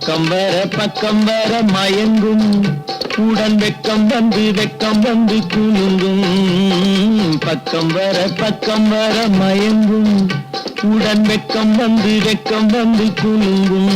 பக்கம் வர மயங்கும் உடன் வெக்கம் வந்து குலுங்கும். பக்கம் வர மயங்கும் உடன் வெக்கம் வந்து குலுங்கும்.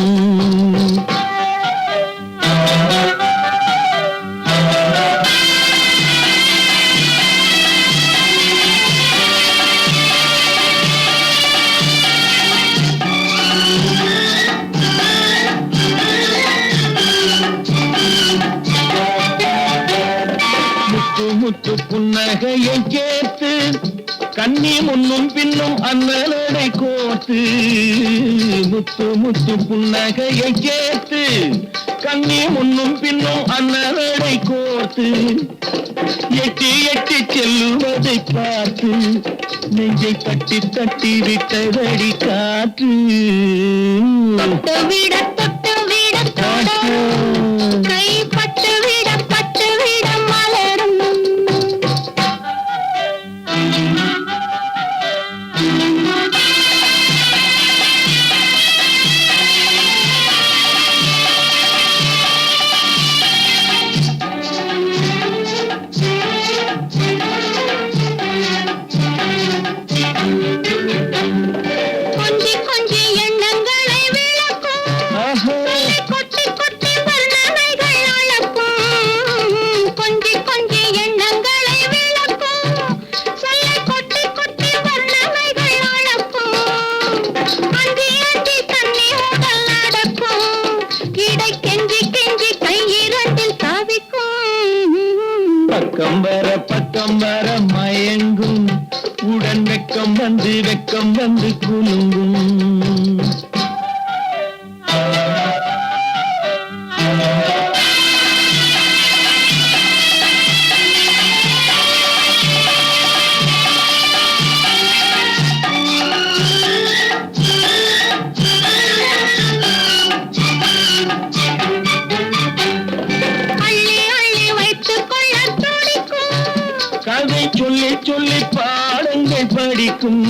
முத்து புன்னகையை கேட்டு கண்ணி முன்னும் பின்னும் அண்ணலடை கோத்து. முத்து புன்னகையை கேட்டு கண்ணி முன்னும் பின்னும் அண்ணலடை கோத்து. எட்டி செல்லுவதை பார்த்து நெஞ்சை தட்டி விட்டதடி காற்று. தொட்டு விட கைப்பட்டு விட மலரும். கொஞ்சி எண்ணங்களை விளக்கும். கொட்டி வர்ணனைகள் அளக்கும். கொஞ்சி எண்ணங்களை விளக்கும். சொல்ல கொட்டி வர்ணனைகள் அளக்கும். அந்தி தண்ணி உடல் நடக்கும். இடை கெஞ்சி கையிரண்டில் தவிக்கும். பக்கம் வர மயங்கும் உடன் வெக்கம் வந்து குலுங்கும். கதை சொல்லி பாடங்கள் படிக்கும்.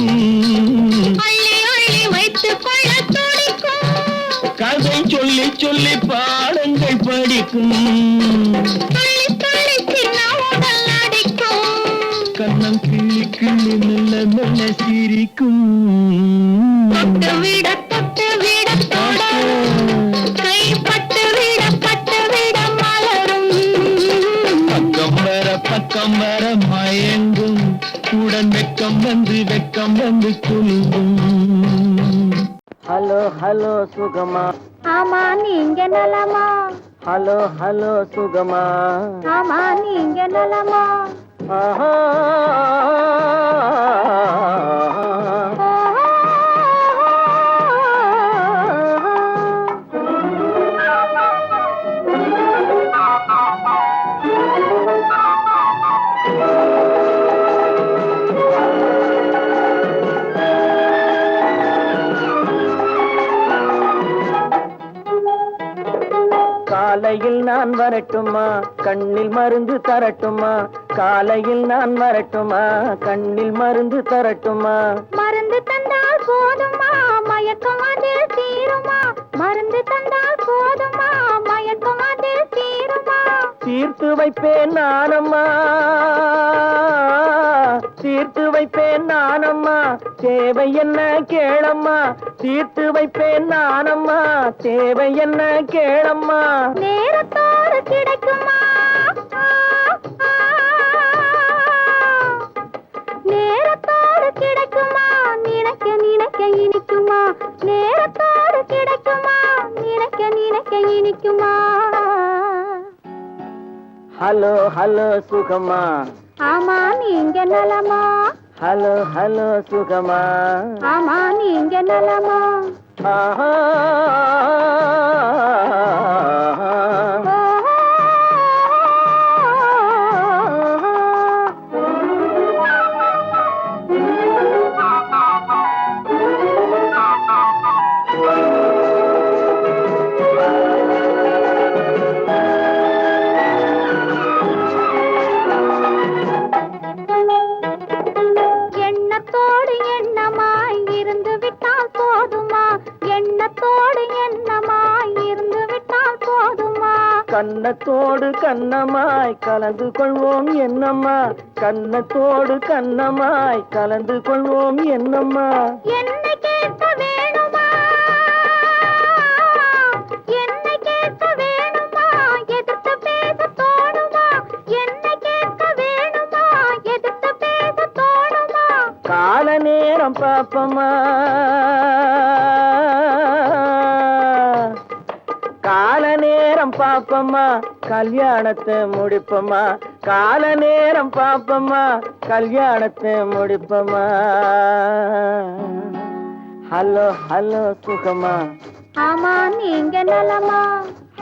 வைத்துக் கொள்ள துடிக்கும். கதை சொல்லி பாடங்கள் படிக்கும். கண்ணம் கிள்ளி மெல்ல சிரிக்கும். தொட்டு விட கைப்பட்டு விட மலரும். பக்கம் வர மயங்கும் உடன் வெக்கம் வந்து குலுங்கும். ஹலோ சுகமா. ஆமா நீங்க நலமா? ஹலோ சுகமா. ஆமா நீங்க நலமா? காலையில் நான் வரட்டுமா கண்ணில் மருந்து தரட்டுமா? காலையில் நான் வரட்டுமா கண்ணில் மருந்து தரட்டுமா? மருந்து தந்தால் போதுமா மயக்கம் அதில் தீருமா? மருந்து தந்தால் போதுமா மயக்கம் அதில் தீருமா? தீர்த்து வைப்பேன் நானம்மா தேவை என்ன கேளம்மா. தீர்த்து வைப்பேன் நானம்மா தேவை என்ன கேளம்மா. நேரத்தோடு கிடைக்குமா? நேரத்தோடு கிடைக்குமா? நினைக்க இனிக்குமா? நேரத்தோடு கிடைக்குமா? நினைக்க இனிக்குமா? ஹலோ சுகமா. ஆமா நீங்க நலமா? ஹலோ சுகமா. ஆமா நீங்க நலமா? எண்ணமாய் கன்னத்தோடு கண்ணமாய் கலந்து கொள்வோம் என்னம்மா, கன்னத்தோடு கண்ணமாய் கலந்து கொள்வோம் என்னம்மா. என்னை கேட்க வேணுமா, என்னை கேட்க வேணுமா, எதிர்த்து பேச தோணுமா, என்னை கேட்க வேணுமா, எதிர்த்து பேச தோணுமா. கால நேரம் பாப்பமா, கால நேரம் பாப்பம்மா, கல்யாணத்தை முடிப்பம்மா, கால நேரம் பாப்பம்மா, கல்யாணத்தை முடிப்பம்மா. ஹலோ ஹலோ சுகமா, ஆமா நீங்க நலமா,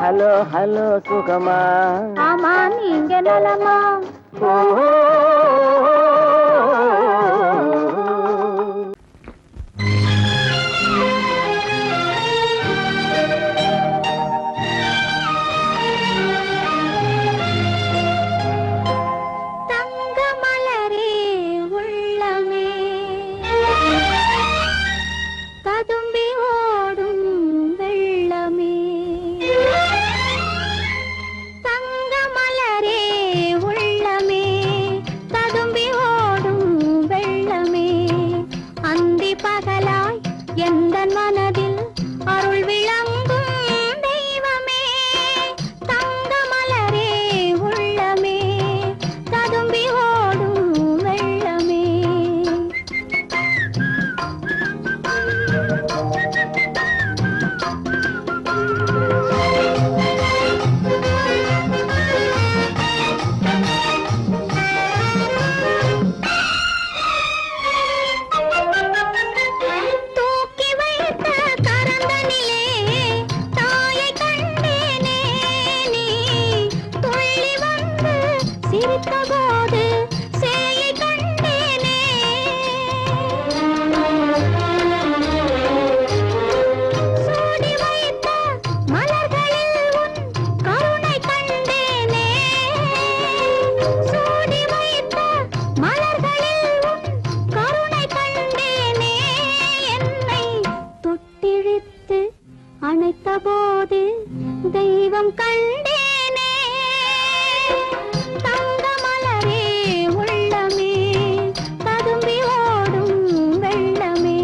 ஹலோ ஹலோ சுகமா, ஆமா நீங்க நலமா. ஓ போது தெய்வம் கண்டேனே. தங்க மலரே உள்ளமே ததும்பி ஓடும் வெள்ளமே.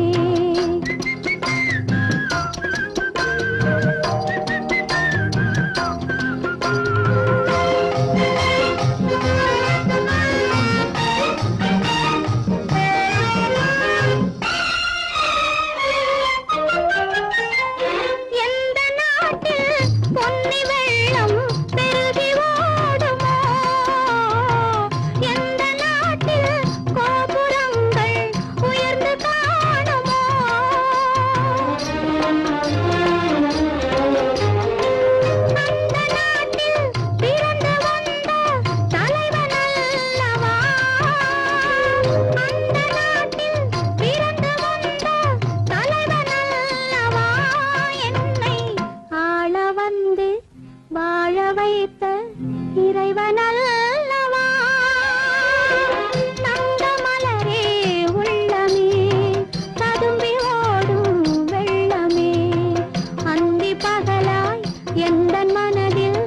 வாழ வைத்த இறைவனல்லவா. தங்க மலரே உள்ளமே ததும்பி ஓடும் வெள்ளமே. அந்தி பகலாய் எந்தன் மனதில்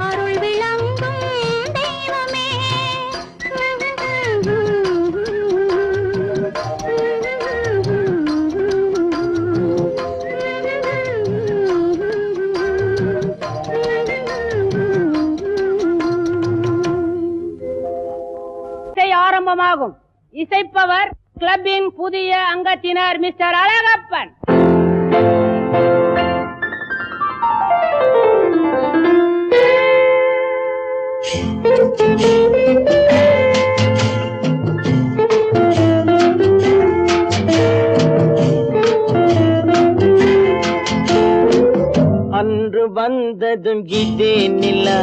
அருள் விளங்கும் தெய்வமே. ஆரம்பமாகும். இசைப்பவர் கிளப்பின் புதிய அங்கத்தினர் மிஸ்டர் அழகப்பன். அன்று வந்ததும் இதே நிலா,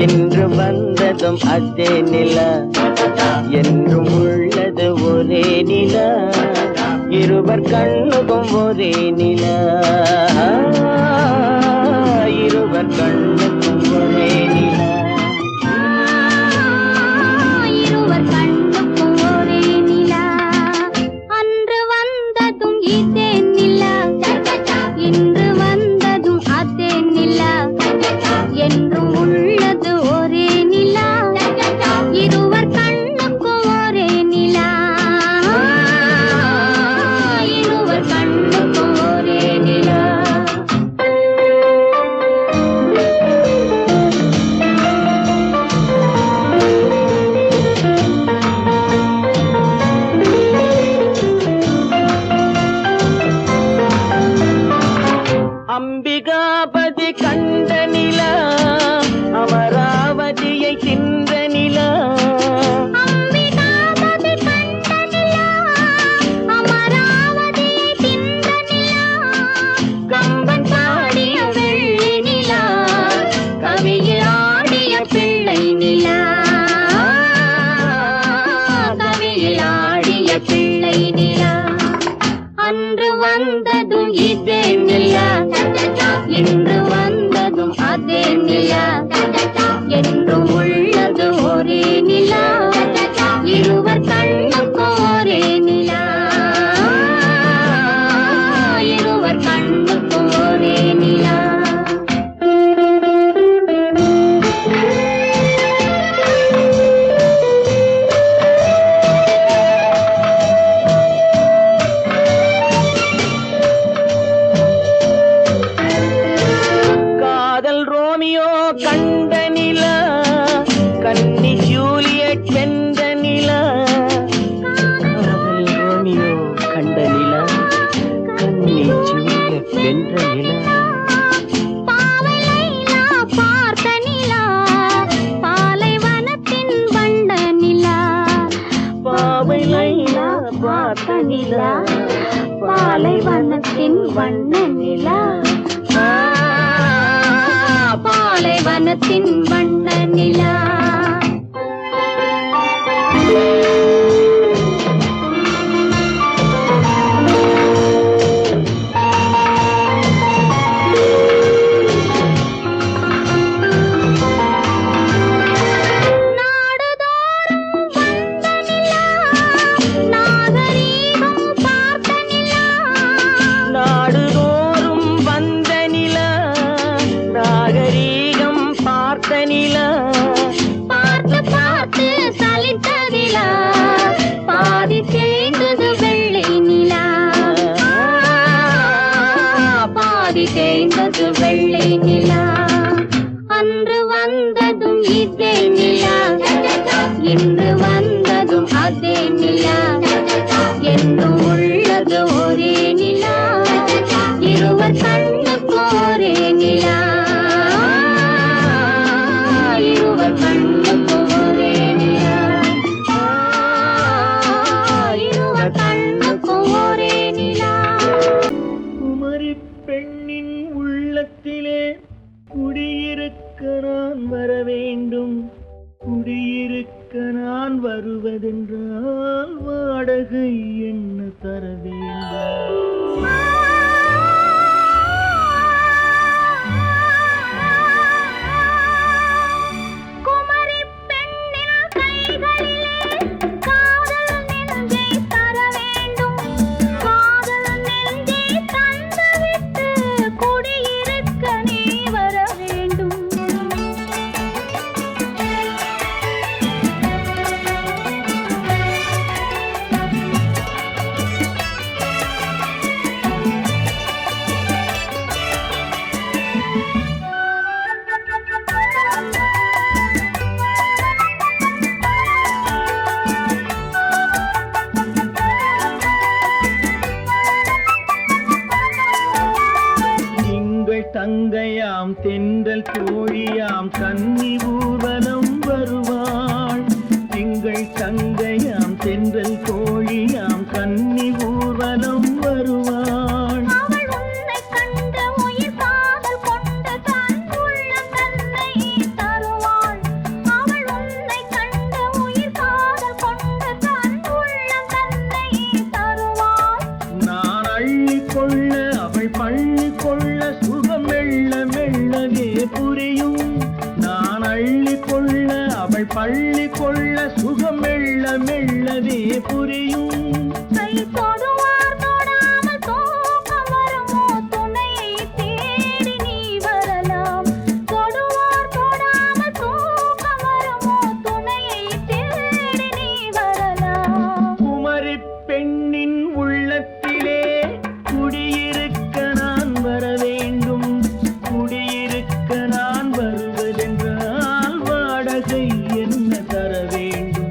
என்று வந்ததும் அதே நிலா, என்றும் உள்ளது ஒரே நிலா, இருவர் கண்ணுக்கும் ஒரே நிலா, இருவர் கண்ணுக்கும் ஒரே நிலா, இருவர் கண்ணுக்கும் ஒரே நிலா. அன்று வந்ததும் இதே நிலா, இன்று வந்ததும் அதே நிலா, என்று அன்று வந்ததும் இதே நிலா, இன்று வந்ததும் அதே நிலா, என்றும் உள்ளது ஒரே நிலா, இருவர் கண்ணுக்கும் ஒரே நிலா, இருவர் கண்ணுக்கும் ஒரே நிலா. காதல் ரோமியோ கண்ட நிலா, கன்னி ஜூலியட் வென்ற நிலா. காதல் ரோமியோ கண்ட நிலா, கன்னி ஜூலியட் வென்ற நிலா. பாவை லைலா பார்த்த நிலா, பாலைவனத்தின் வண்ட நிலா. பாவை லைலா பார்த்த நிலா, பாலைவனத்தின் வண்ண நிலா, பாலைவனத்தின் வண்ண நிலா. நாடுதோறும் வந்த நிலா, நாகரீகம் பார்த்த நிலா. பார்த்து பார்த்து சலித்ததிலா, பாதி தேய்ந்தது வெள்ளை நிலா, பாதி தேய்ந்தது வெள்ளை நிலா. அன்று வந்ததும் இதே நிலா, இன்று வந்ததும் அதே நிலா, என்றும் உள்ளது ஒரே நிலா, இருவர் கண்ணுக்கு ஒரே நிலா, இருவர் கண்ணுக்கு ஒரே நிலா, இருவர் கண்ணுக்கு ஒரே நிலா. குமரி பெண்ணின் உள்ளத்திலே குடியிருக்க நான் வர வேண்டும். குடியிருக்க நான் வருவதென்றால் வாடகை என்ன தர வேண்டும்? குமரி பெண்ணின் கைகளிலே காதல் நெஞ்சை தர வேண்டும், காதல் நெஞ்சை தந்துவிட்டு குடியிருக்க நீ வர வேண்டும். திங்கள் தங்கையாம் தென்றல் தோழியாம் கன்னி ஊர்வலம் வருவாள். திங்கள் தங்கையாம் தென்றல் தோழியாம் கன்னி ஊர்வலம் வருவாள். அவள் உன்னை கண்டு உயிர் காதல் கொண்டு தன் உள்ளம் தன்னை தருவாள், அவள் உன்னை கண்டு உயிர் காதல் கொண்டு தன் உள்ளம் தன்னை தருவாள். நான் அள்ளிக் கொள்ள அவள் பள்ளி கொள்ள சுகம் மெல்ல மெல்லவே புரியும். நான் அள்ளிக் கொள்ள அவள் பள்ளி கொள்ள சுகம் மெல்ல மெல்லவே புரியும். கை தொடுவார் தொடாமல் தூக்கம் வருமோ, துணையை தேடி நீ வரலாம். தொடுவார் தொடாமல் தூக்கம் வருமோ, துணையை தேடி நீ வரலாம். குமரி பெண்ணின் உள்ளத்திலே குடியிருக்க நான் வர வேண்டும். குடியிருக்க நான் வருவதென்றால் வாடகை என்ன தர வேண்டும்?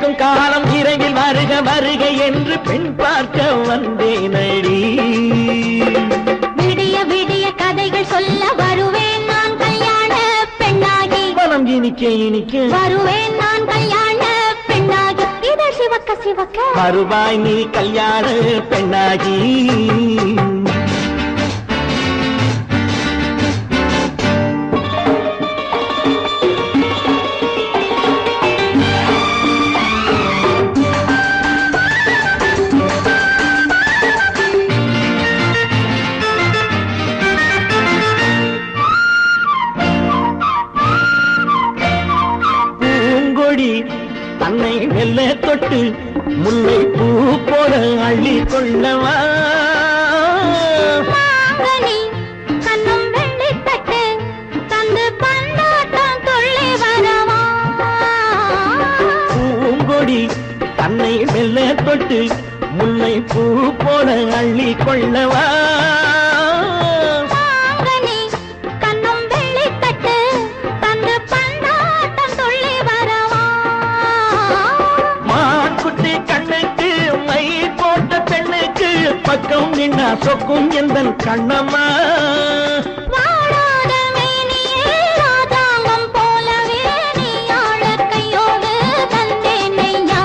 கேட்கும் காலம் விரைவில் வருக வருக என்று பெண் பார்க்க வந்தேனடி. விடிய விடிய கதைகள் சொல்ல வருவேன் நான் கல்யாண பெண்ணாகி. மனம் இனிக்க இனிக்க வருவேன் நான் கல்யாண பெண்ணாகி. இதழ் சிவக்க சிவக்க வருவாய் நீ கல்யாண பெண்ணாகி. தன்னை வெல்ல தொட்டு முல்லை பூ போல அள்ளி கொள்ளவா. கண்ணும் வெள்ளி தட்டு தந்து பந்தாட்டம் துள்ளி வரவா. பூங்கொடி தன்னை வெல்ல தொட்டு முல்லை பூ போல அள்ளி கொள்ளவா. பக்கம் நின்னா சொக்கும் எந்தன் கண்ணம்மா. வாழாத மேனியே ராஜாங்கம் போலவே நீ ஆழ கையோடு தந்தேன் நெய்யா.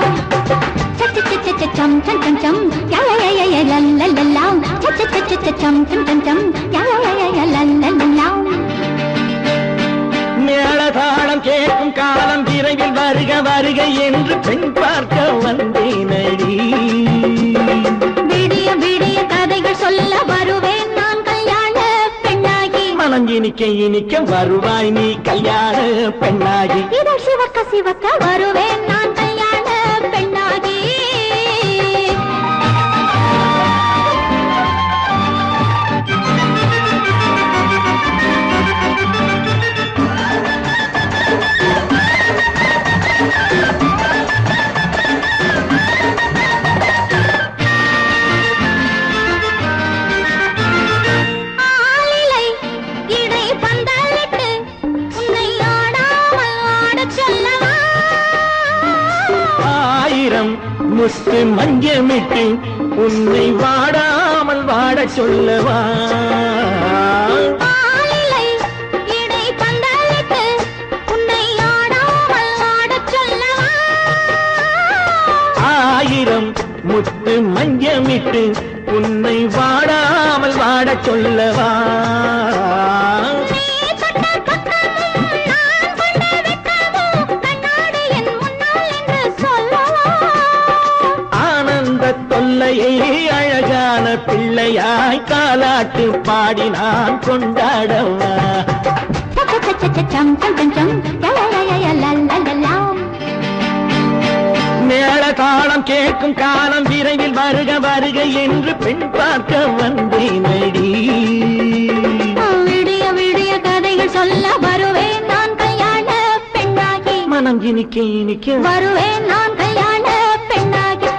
சச்ச சச்ச சம் சம் சம் சம் யய லல்லல்லாம். சச்ச சச்ச சம் சம் சம் சம் யய லல்லல்லாம். மேளதாளம் கேட்கும் காலம் விரைவில் வருக வருக என்று பெண் பார்க்க வந்தேனடி. விடிய விடிய கதைகள் சொல்ல வருவேன் நான் கல்யாண பெண்ணாகி. மனம் இனிக்க இனிக்க வருவாய் நீ கல்யாண பெண்ணாகி. இதழ் சிவக்க சிவக்க வருவேன் நான் கல்யாண பெண்ணாகி. முத்து மஞ்சமிட்டு உன்னை வாடாமல் வாட சொல்லவா. ஆயிரம் முத்து மஞ்சமிட்டு உன்னை வாடாமல் வாட சொல்லவா. அழகான பிள்ளையாய் காலாட்டு பாடி நான் கொண்டாடவா. மேள தாளம் கேட்கும் காலம் விரைவில் வருக வருக என்று பெண் பார்க்க வந்தேனடி. விடிய விடிய கதைகள் சொல்ல வருவேன் நான் கல்யாண பெண்ணாகி. மனம் இனிக்க இனிக்க வருவேன் நான் கல்யாண பெண்ணாகி.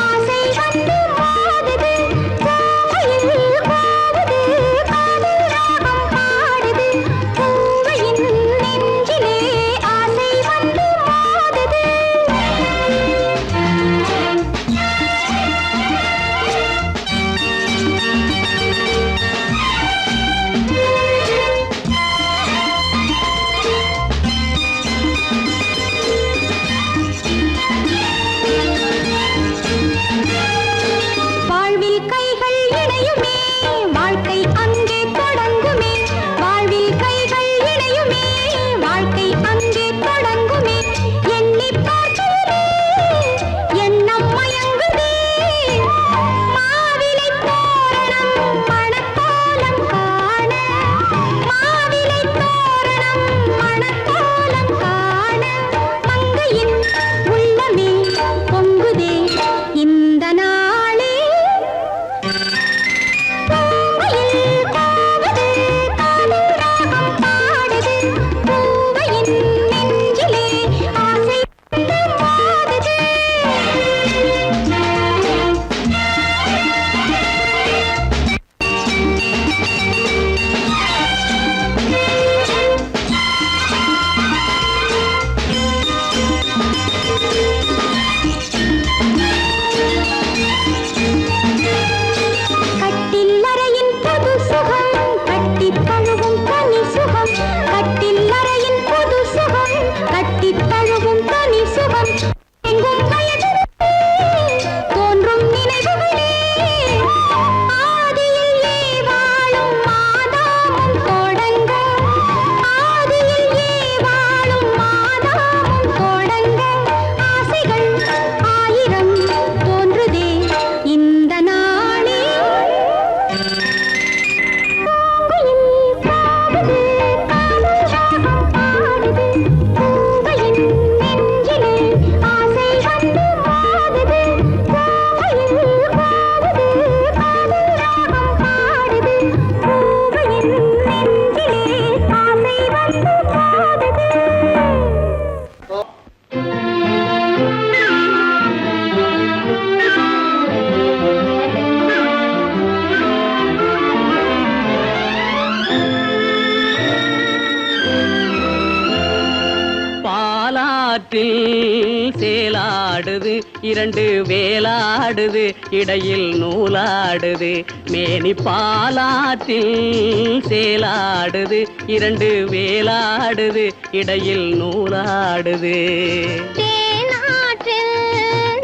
ஆசை வந்து பாலாற்றில் சேலாடுது இரண்டு வேலாடுது இடையில் நூலாடுது மேனி பாலாற்றில் சேலாடுது இரண்டு வேலாடுது இடையில் நூலாடுது தேனாற்றில்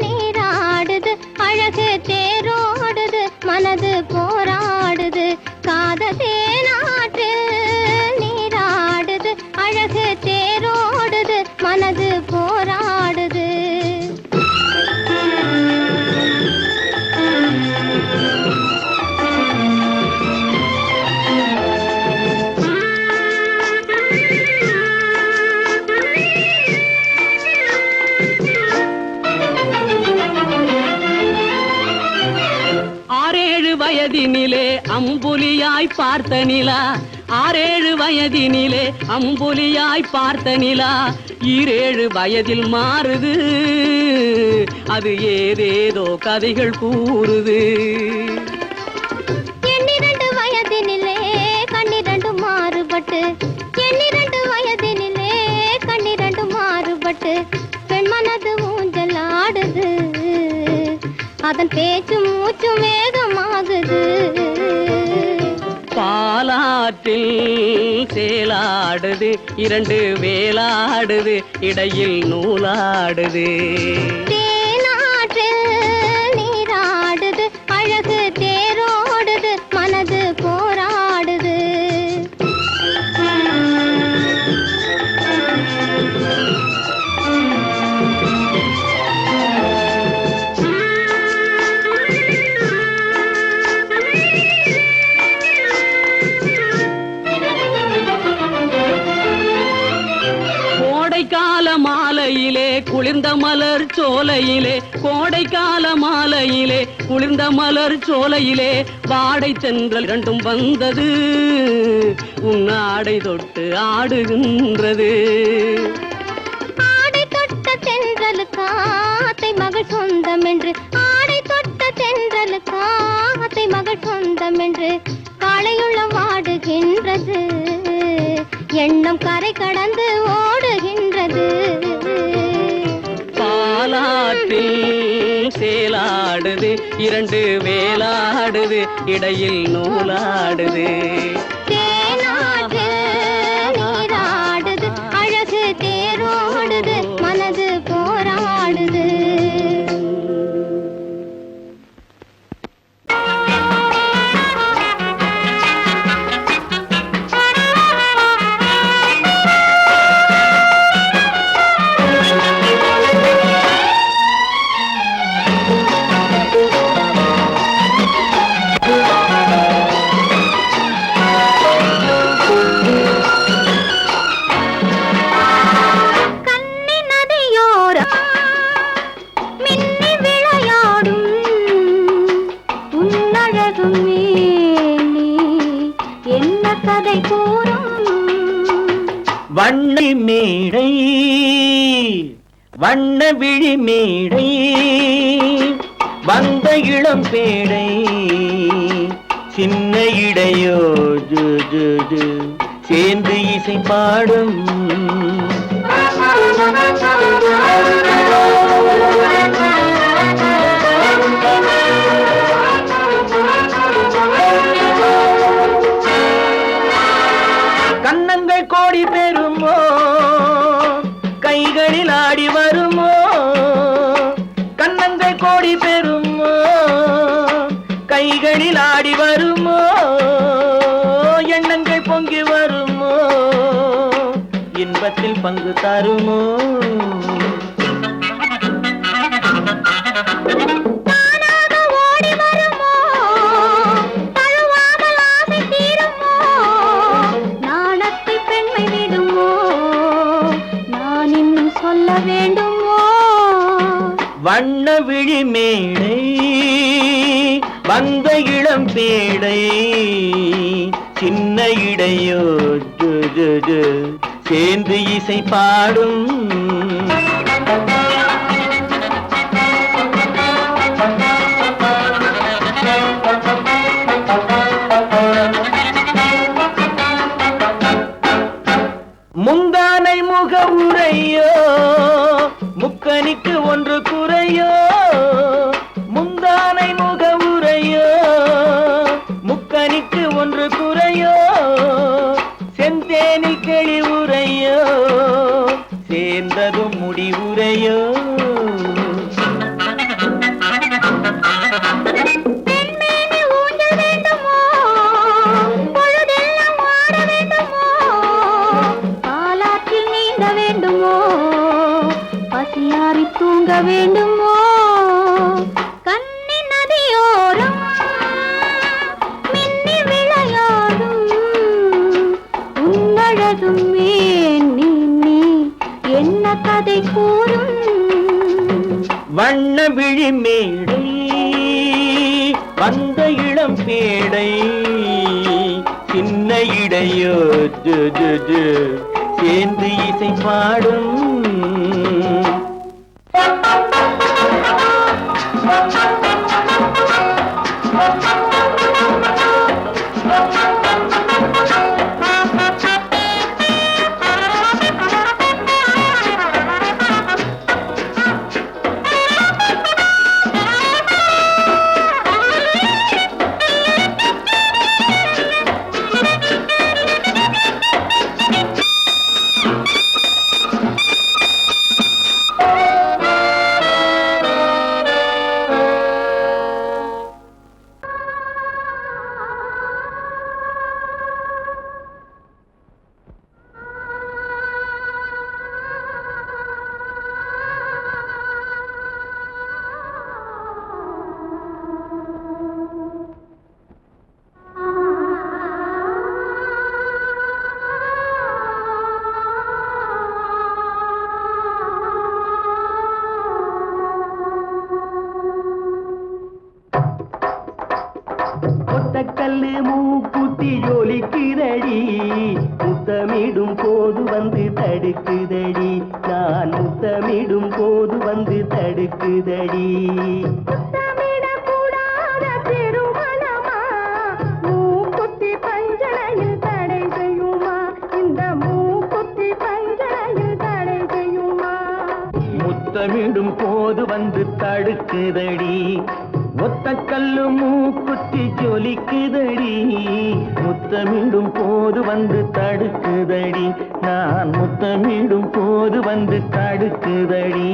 நீராடுது அழகு தேரோடுது மனது போராடுது காத தேனாற்றில் நீராடுது அழகு தேரோடுது மனது போராடுது வயதினிலே அம்புலியாய் பார்த்த நிலா 6-7 வயதினிலே அம்புலியாய் பார்த்த நிலா 7 வயதில் மாறுது அது ஏதேதோ கதைகள் கூறுது 12 வயதினிலே கண்ணிரண்டு மாறுபட்டு 12 வயதினிலே கண்ணிரண்டு மாறுபட்டு பெண் மனது ஊஞ்சல் ஆடுது அதன் பேச்சு மூச்சு வேகமாகுது பாலாற்றில் சேலாடுது இரண்டு வேலாடுது இடையில் நூலாடுது தேனாற்றில் நீராடுது அழகு தேரோடுது மனது போராடுது கோடைக்கால மாலையிலே குளிர்ந்த மலர் சோலையிலே கோடைக்கால மாலையிலே குளிர்ந்த மலர் சோலையிலே வாடை தென்றல் இரண்டும் வந்தது உன்னாடை தொட்டு ஆடுகின்றது ஆடை தொட்ட தென்றலுக்கு ஆத்தை மகள் சொந்தம் என்று ஆடை தொட்ட தென்றலுக்கு ஆத்தை மகள் சொந்தம் என்று காளையுள்ள வாடுகின்றது எண்ணம் கரை கடந்து ஓடுகின்றது பாலாற்றில் சேலாடுது இரண்டு வேலாடுது இடையில் நூலாடுது தேனாற்றில் நீராடுது அழகு தேரோடுது மனது போராடுது வண்ண மேடை வண்ண விழி மேடை வந்த இளம் பேடை சின்ன இடையோ ஜு ஜு ஜு சேர்ந்து இசை பாடும் கன்னங்கள் கோடி பெறுமோ கைகளில் ஆடி வருமோ கன்னங்கள் கோடி பெறுமோ கைகளில் ஆடி வருமோ எண்ணங்கள் பொங்கி வருமோ இன்பத்தில் பங்கு தருமோ வண்ண விழி மேடை வந்த இளம் பேடை சின்ன இடையோ ஜு ஜு ஜு சேர்ந்து இசை பாடும் முந்தானை முக உரையோ முக்கனிக்கு ஒன்று குறையோ முந்தானை முக உரையோ முக்கனிக்கு ஒன்று குறையோ செந்தேனில் கிளி உரையோ சேர்ந்ததும் முடிவுரையோ தூங்க வேண்டுமோ கண்ணி நதியோரம் மின்னி விளையாடும் உன்னழகும் நீ என்ன கதை கூறும் வண்ண விழி மேடை வந்த இளம் பேடை சின்ன இடையோ சேர்ந்து இசை பாடும் கல்லு மூக்குத்தி ஜொலிக்குதடி முத்தமிடும் போது வந்து தடுக்குதடி நான் முத்தமிடும் போது வந்து தடுக்குதடி முத்தமிடும் போது வந்து தடுக்குதடி ஒத்த கல்லு மூக்குத்தி ஜொலிக்குதடி முத்தமிடும் போது வந்து தடுக்குதடி நான் முத்தமிடும் போது வந்து தடுக்குதடி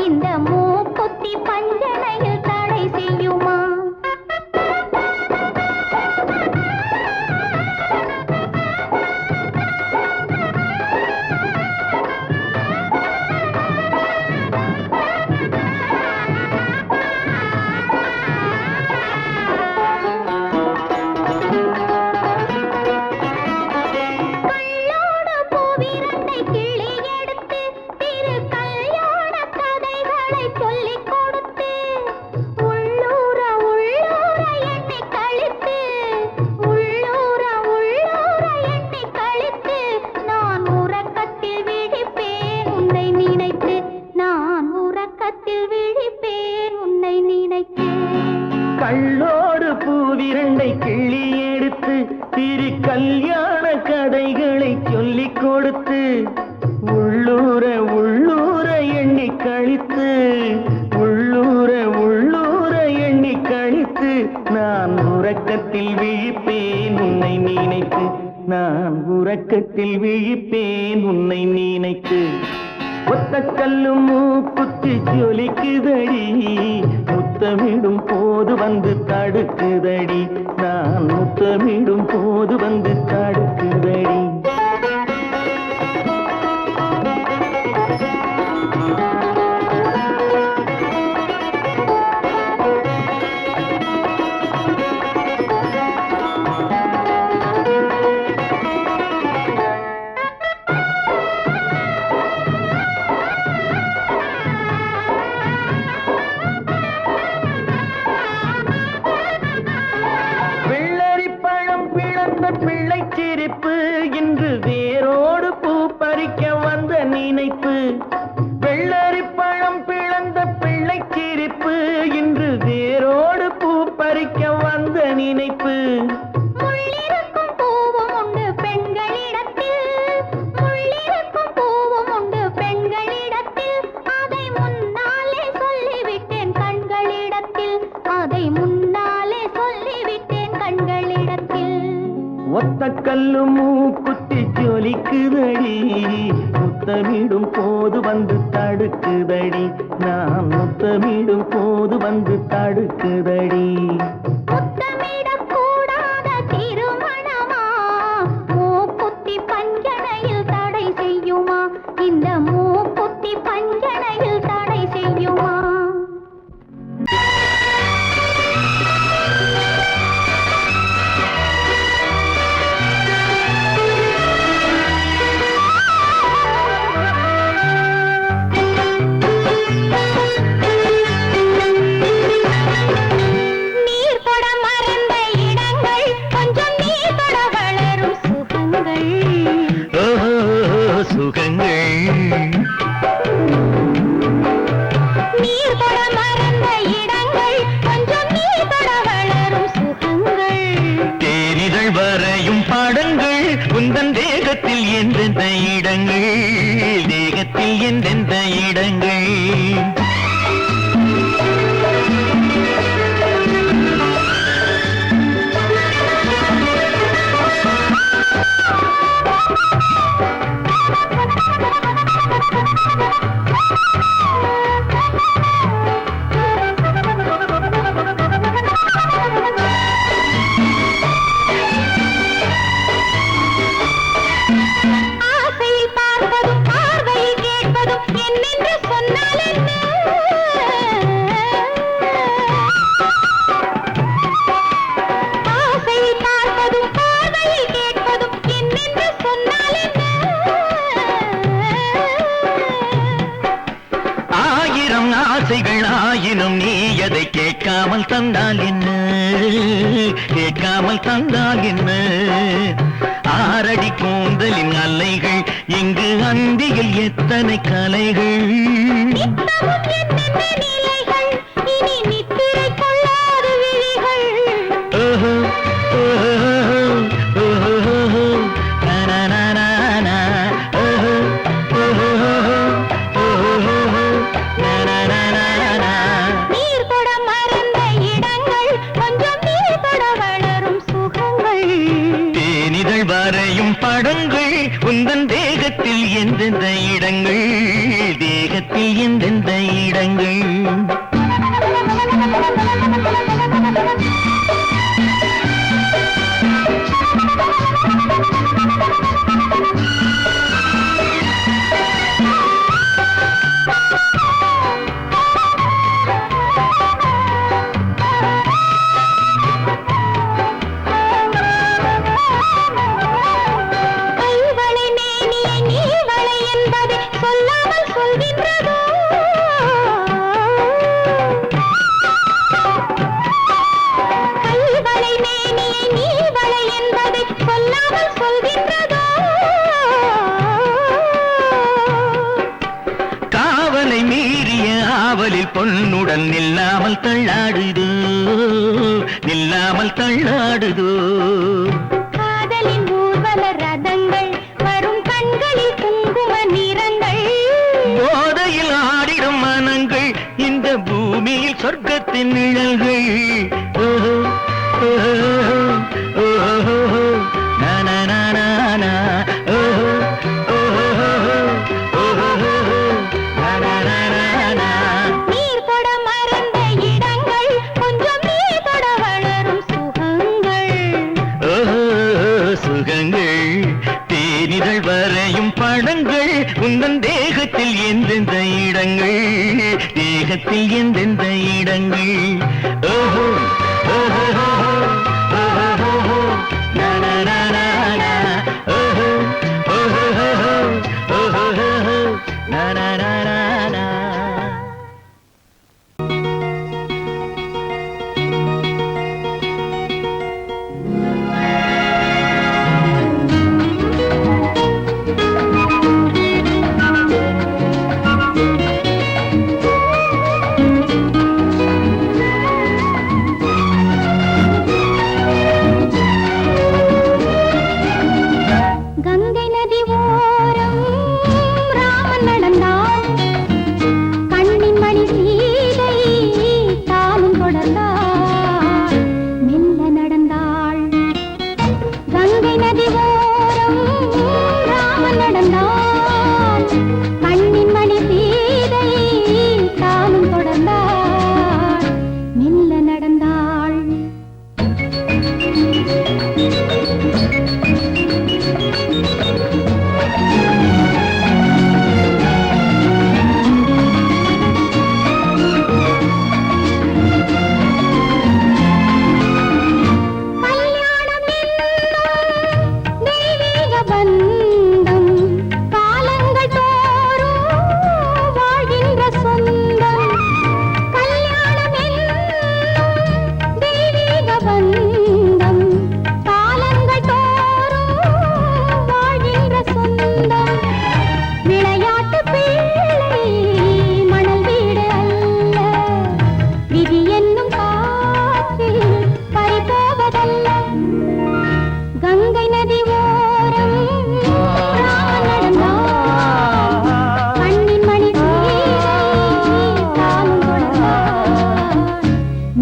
இந்த மூக்குத்தி பஞ்சனையில் தடை செய்யுமா கள்ளோடு பூவிரண்டை கிள்ளி எடுத்து திரு கல்யாண கதைகளை சொல்லிக் கொடுத்து உள்ளூர உள்ளூர எண்ணி கழித்து உள்ளூர உள்ளூர எண்ணி கழித்து நான் உறக்கத்தில் விழிப்பேன் உன்னை நினைத்து நான் உறக்கத்தில் விழிப்பேன் உன்னை நினைத்து ஒத்த கல்லு மூக்குத்தி ஜொலிக்குதடி முத்தமிடும் போது வந்து தடுக்குதடி நான் முத்தமிடும் போது வந்து தடுக்குதடி பிள்ளை சிரிப்பு இந்த அதை முன்னாலே சொல்லிவிட்டேன் கண்களிடத்தில். ஒத்த கல்லு மூக்குத்தி ஜொலிக்குதடி, முத்தமிடும் போது வந்து தடுக்குதடி, நான் முத்தமிடும் போது வந்து தடுக்குதடி. முத்தமிடக்கூடாத திருமணமா, மூக்குத்தி பஞ்சனையில் தடை செய்யுமா, இந்த மூக்குத்தி பஞ்சனையில் தடை செய்யுமா? உந்தன் தேகத்தில் எந்தெந்த இடங்கள், தேகத்தில் எந்தெந்த இடங்கள். ஆயினும் நீ அதை கேட்காமல் தந்தால் என்ன, கேட்காமல் தந்தால் என்ன? ஆரடி கூந்தலின் அலைகள் இங்கு அந்தியில் எத்தனை கலைகள். படங்கள் உந்தன் தேகத்தில் எந்தெந்த இடங்கள், தேகத்தில் எந்தெந்த இடங்கள். பொன்னுடன் நில்லாமல் தள்ளாடுதோ, நில்லாமல் தள்ளாடுதோ. காதலின் ஊர்வல ரதங்கள் வரும் கண்களில் குங்கும நிறங்கள், போதையில் ஆடிடும் மனங்கள் இந்த பூமியில் சொர்க்கத்தின் நிழல்கள். தேனிதழ் வரையும் படங்கள் உந்தன் தேகத்தில் எந்தெந்த இடங்கள், தேகத்தில் எந்தெந்த இடங்கள். ஓஹோ ஓஹோ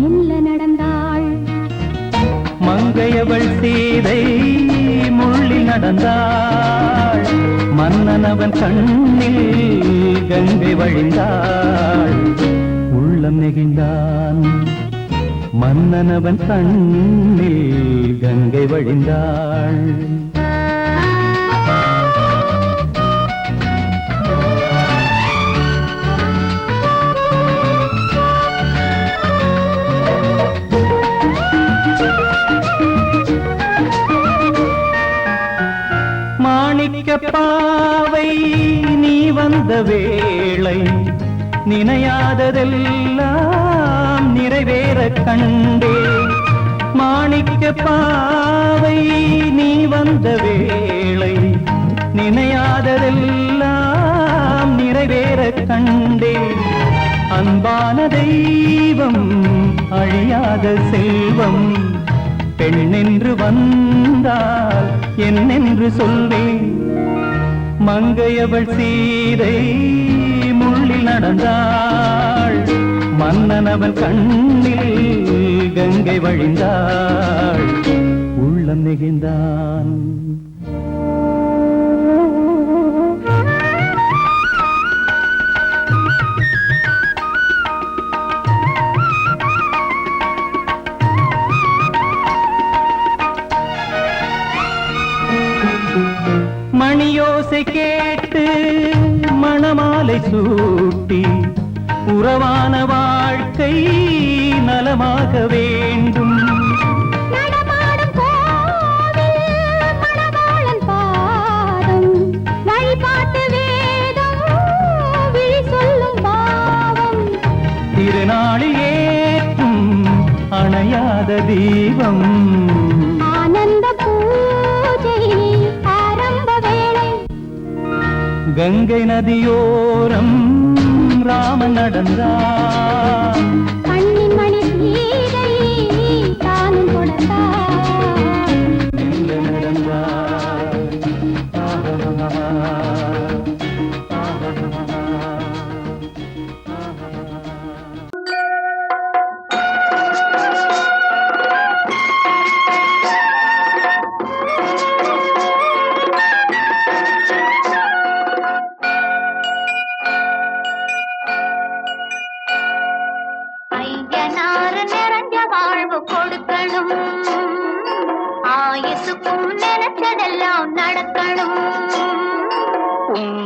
மெல்ல நடந்தாள். மங்கையவள் சீதை முள்ளில் நடந்தாள். மன்னனவன் கண்ணில் கங்கை வழிந்தாள். உள்ளம் நெகிழ்ந்தான். மன்னனவன் கண்ணில் கங்கை வழிந்தாள். பாவை நீ வந்த வேளை நினையாததெல்லாம் நிறைவேற கண்டே. மாணிக்க பாவை நீ வந்த வேளை நினையாததெல்லாம் நிறைவேற கண்டே. அன்பான தெய்வம் அழியாத செல்வம் பெண்ணென்று வந்தால் என்னென்று சொல்வேன். மங்கையவள் சீதை முள்ளில் நடந்தாள். மன்னனவன் கண்ணில் கங்கை வழிந்தாள். உள்ளம் நெகிழ்ந்தான். மணியோசை கேட்டு மணமாலை சூட்டி உறவான வாழ்க்கை நலமாக வேண்டும். நடமாடும் கோவில் மணவாளன் பாதம் வழிபாட்டு வேதம் விழி சொல்லும் பாவம். திருநாளில் ஏற்றும் அணையாத தீபம். ஆனந்த பூஜை ஆரம்ப வேளை. கங்கை நதியோரம் ராமன் நடந்தார். கண்ணின் மணி சீதை தானும் கொடுத்தார். மெல்ல நடந்தார். ஐயனார் நிறைஞ்ச வாழ்வு கொடுக்கணும். ஆயுசுக்கும் நினைச்சதெல்லாம் நடக்கணும்.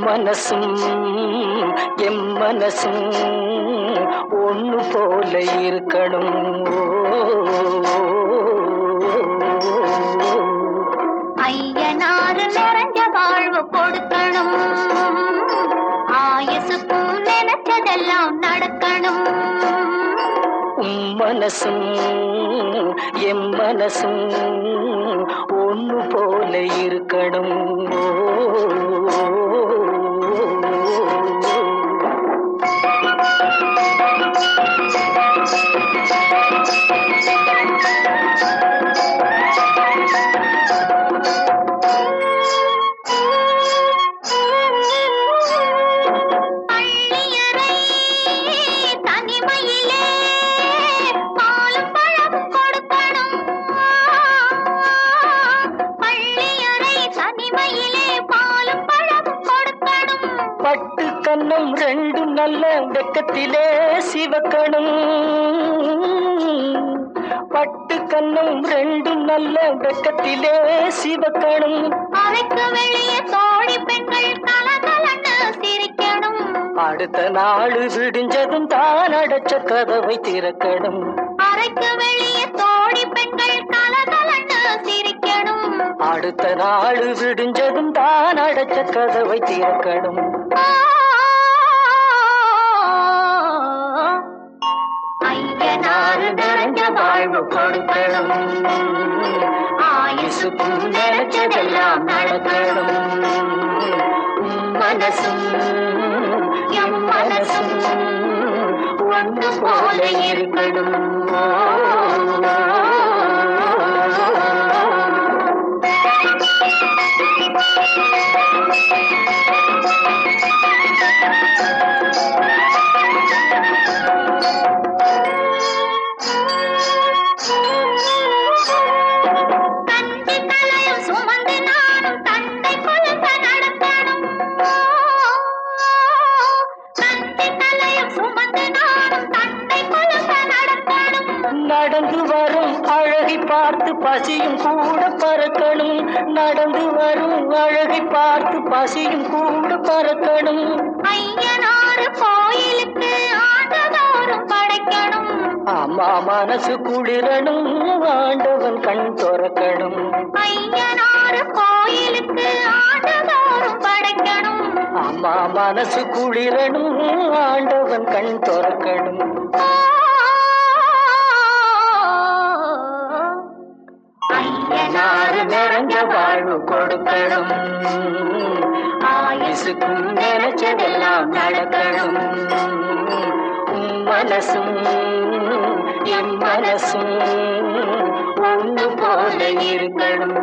மனசும் எம் மனசும் ஒண்ணு போல இருக்கணும். ஐயனார் நிறைஞ்ச வாழ்வு கொடுக்கணும். ஆயுசுக்கும் நினைச்சதெல்லாம் நடக்கணும். மனசும் எம் மனசும் ஒண்ணு போல இருக்கணும். பட்டு கண்ணம் ரெண்டு நல்ல வெக்கத்திலே சிவக்கணும். பட்டு கண்ணம் ரெண்டு நல்ல வெக்கத்திலே சிவக்கணும். அறைக்கு வெளியே தோழி பெண்கள் கலகலன்னு சிரிக்கணும். அடுத்த நாள் விடிஞ்சதும் தான் அடைச்ச கதவை திறக்கணும். அறைக்கு வெளியே தோழி பெண்கள் கலகலன்னு சிரிக்கணும். அடுத்த நாள் விடிஞ்சதும் தான் அடைச்ச கதவை திறக்கணும். ஐயனார் நிறைஞ்ச வாழ்வு கொடுக்கணும். ஆயுசுக்கும் நினைச்சதெல்லாம் நடக்கணும். மனசும் எம் மனசும் ஒன்று போல இருக்கணும். நடந்து வரும் அழகை பார்த்து பசியும் கூட பறக்கணும். நடந்து வரும் அழகை பார்த்து பசியும் கூட பறக்கணும். ஐயனாறு கோயிலுக்கு ஆண்டதோறும் படைக்கணும். அம்மா மனசு குளிரணும், ஆண்டவன் கண் துறக்கணும். ஐயனாறு கோயிலுக்கு ஆண்டதோறும் படைக்கணும். அம்மா மனசு குளிரணும், ஆண்டவன் கண் துறக்கணும். ஐயனாறு நிறைஞ்ச வாழ்வு கொடுக்கணும். ஆயுசுக்கும் நினைச்சதெல்லாம் நடக்கணும். மனசும் என் மனசும் ஒன்று போல இருக்கணும்.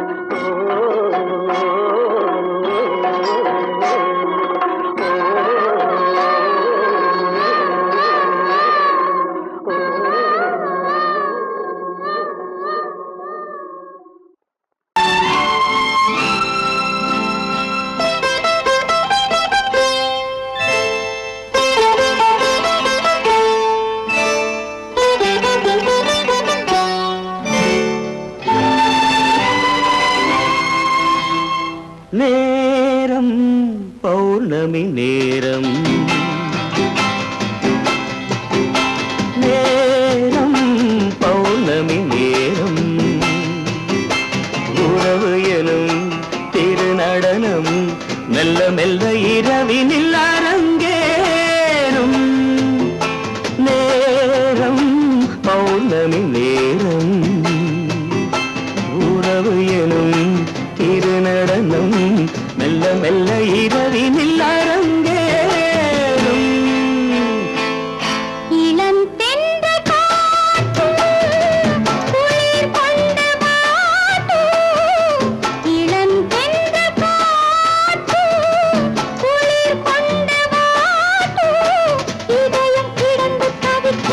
நேரம் பௌர்ணமி நேரம், நேரம் பௌர்ணமி நேரம், உறவு எனும் திருநடனம் மெல்ல மெல்ல இரவினில் அரங்கேறும். நேரம் பௌர்ணமி நேரம், உறவு எனும் திருநடனம் மெல்ல மெல்ல இரவினில் அரங்கேறும். இளம் தென்றல் காற்றும் குளிர் கொண்டு வாட்டும். இளம் தென்றல் காற்றும் குளிர் கொண்டு வாட்டும். இதயம் கிடந்து தவிக்க,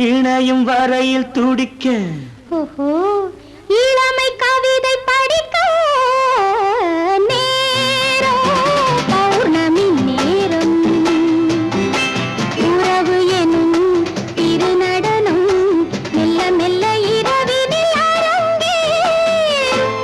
இணையும் வரையில் துடிக்க, ஓஹோ இளமை கவிதை படிக்க. நேரம் பௌர்ணமி நேரம், உறவு எனும் திருநடனம் மெல்ல மெல்ல இரவினில் அரங்கேறும்.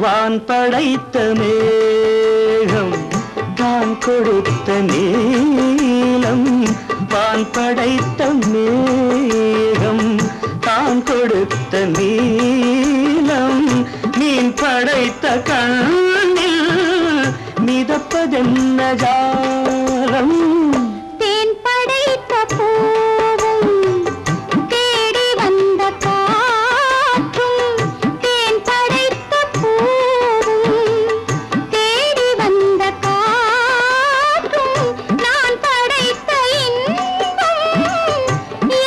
வான் படைத்த மேகம் தான் கொடுத்த நீலம். வான் படைத்த மேகம் தான் கொடுத்த நீலம். மீன் படைத்த கண்ணில் மிதப்பதென்ன ஜாலம். தேன் படைத்த பூவும் தேடி வந்த காற்றும். தேன் படைத்த பூவும் தேடி வந்த காற்றும். நான் படைத்த இன்பம்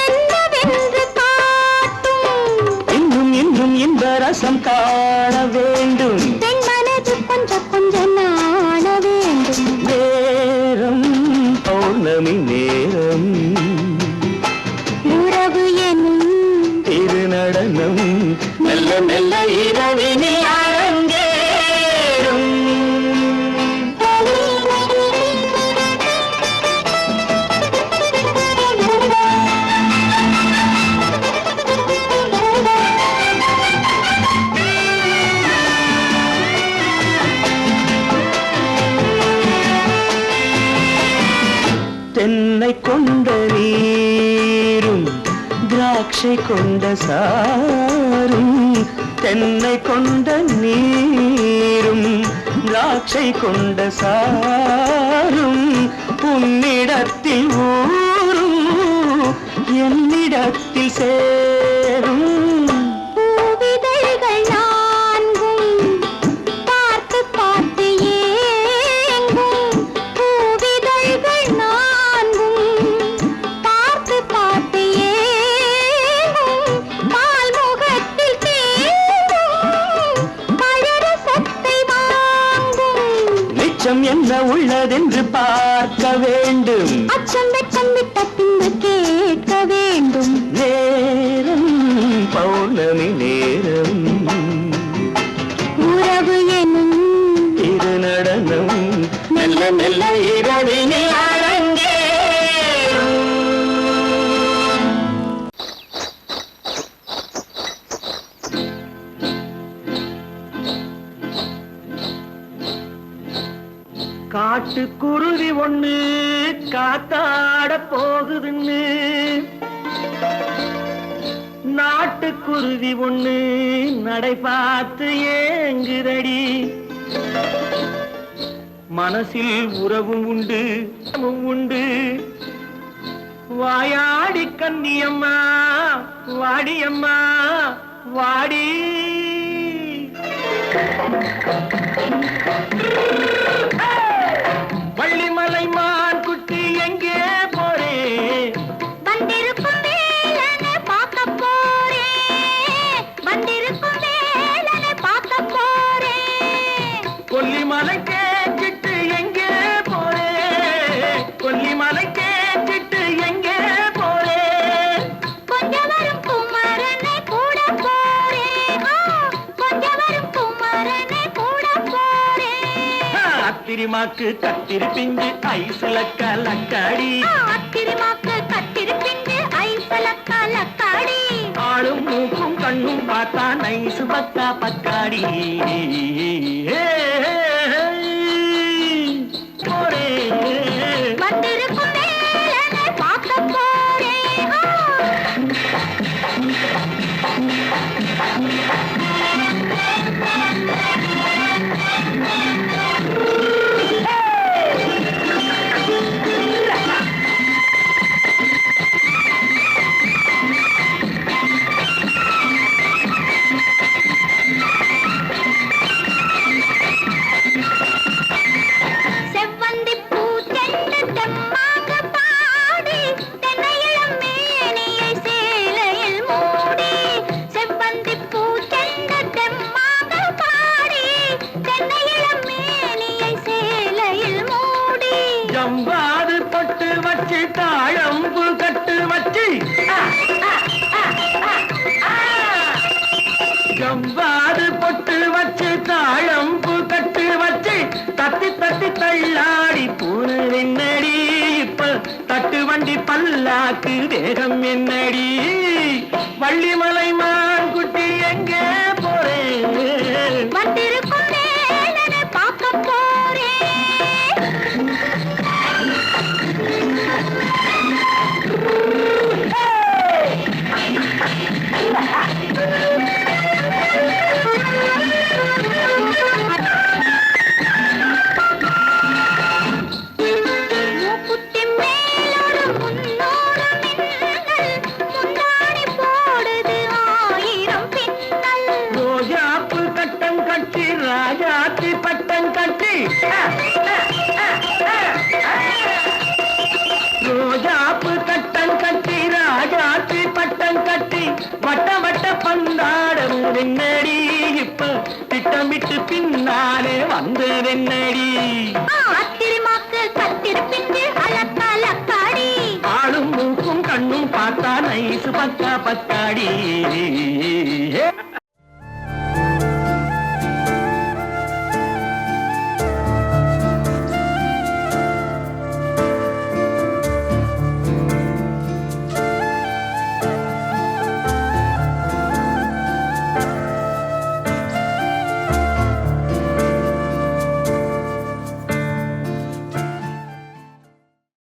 என்னவென்று காட்டும். இன்னும் இன்னும் இந்த ரசம் காண வேண்டும். பெண் மனது கொஞ்சம் கொஞ்சம் நாண வேண்டும். நேரம் பௌர்ணமி நேரம், உறவு எனும் திருநடனம் மெல்ல மெல்ல இரவினில் அரங்கேறும். தென்னை கொண்ட நீரும் திராட்சை கொண்ட சாரும். தென்னை கொண்ட நீரும் திராட்சை கொண்ட சாரும். உன்னிடத்தில் ஊரும் என்னிடத்தில் சேரும். பூவிதழ்கள் நான்கும் பார்த்து பார்த்து ஏங்கும். பூவிதழ்கள் நான்கும் பார்த்து பார்த்து ஏங்கும். உள்ளதென்று பார்க்க வேண்டும். அச்சம் வெட்கம் விட்ட பின்பு கேட்க வேண்டும். நேரம் பௌர்ணமி நேரம், உறவு எனும் இரு நடனம் மெல்ல மெல்ல இரவினில் அரங்கேறும். காட்டுக்குருவி ஒண்ணு காத்தாட போகுதுன்னு நாட்டுக்குருவி ஒண்ணு நடை பார்த்து ஏங்குதடி. மனசில் உறவும் உண்டு உண்டு. வாயாடி கன்னியம்மா வாடியம்மா வாடி. வள்ளிமலை மான் குட்டி எங்கே போறே? வந்திருக்கும் வேலனை பார்க்க போறேன். வந்திருக்கும் வேலனை பார்க்க போறேன். கொல்லிமலை கேட்டுட்டு எங்கே போறே? கொல்லிமலை கேட்டுட்டு எங்கே போறே? கொஞ்சம் வரும் குமரனை கூட போறேன். கொஞ்சம் வரும் குமரனை கூட போறேன். அத்திரிமாக்கு கத்திரி பிஞ்சு ஐசுல கலக்காடி. அத்திரிமாக்கு கத்திரி பிஞ்சு ஐசுல கலக்காடி. ஆளும் மூக்கும் கண்ணும் பார்த்தா நைசு பக்கா பக்காடி. போரே வந்திருக்கும் வேலனை பார்க்க போறேன். செவ்வந்தி பூ தென்ன தெம்மாக பாடி தென்னையிளம் மேனியை சேலையில் மூடி. செவ்வந்தி பூ தென்ன தெம்மாக பாடி தென்னையிளம் மேனியை சேலையில் மூடி. ஜம்பாது பொட்டு வச்சு தாழம்பு கட்டு வச்சு. ஜம்பாது பொட்டு வச்சு தாழம்பு கட்டு வச்சு தட்டி தட்டி தள்ளாடி பூரு என்னடி. இப்ப தட்டு வண்டி பல்லாக்கு வேகம் என்னடி. வள்ளிமலை மான் குட்டி எங்கே போறேன்? வந்திருக்கும் வேலனை பார்க்க போறேன். மூக்குத்தி மேலோடு முன்னோடு மின்னல். முந்தாணி போடுது ஆயிரம் பின்னல். ரோஜாப்பு கட்டம் கட்டி ராஜாத்தி பட்டம் கட்டி. ரோஜாப்பு கட்டம் கட்டி ராஜாத்தி பட்டம் கட்டி வட்ட வட்ட பந்தாடம் வெண்ணடி. இப்ப திட்டமிட்டு பின்னாலே வந்து வெண்ணடி. அத்திரிமாக்கு கத்திரி பிஞ்சு அலக்காடி. ஆளும் மூக்கும் கண்ணும் பார்த்தா நைசு பக்கா பக்காடி.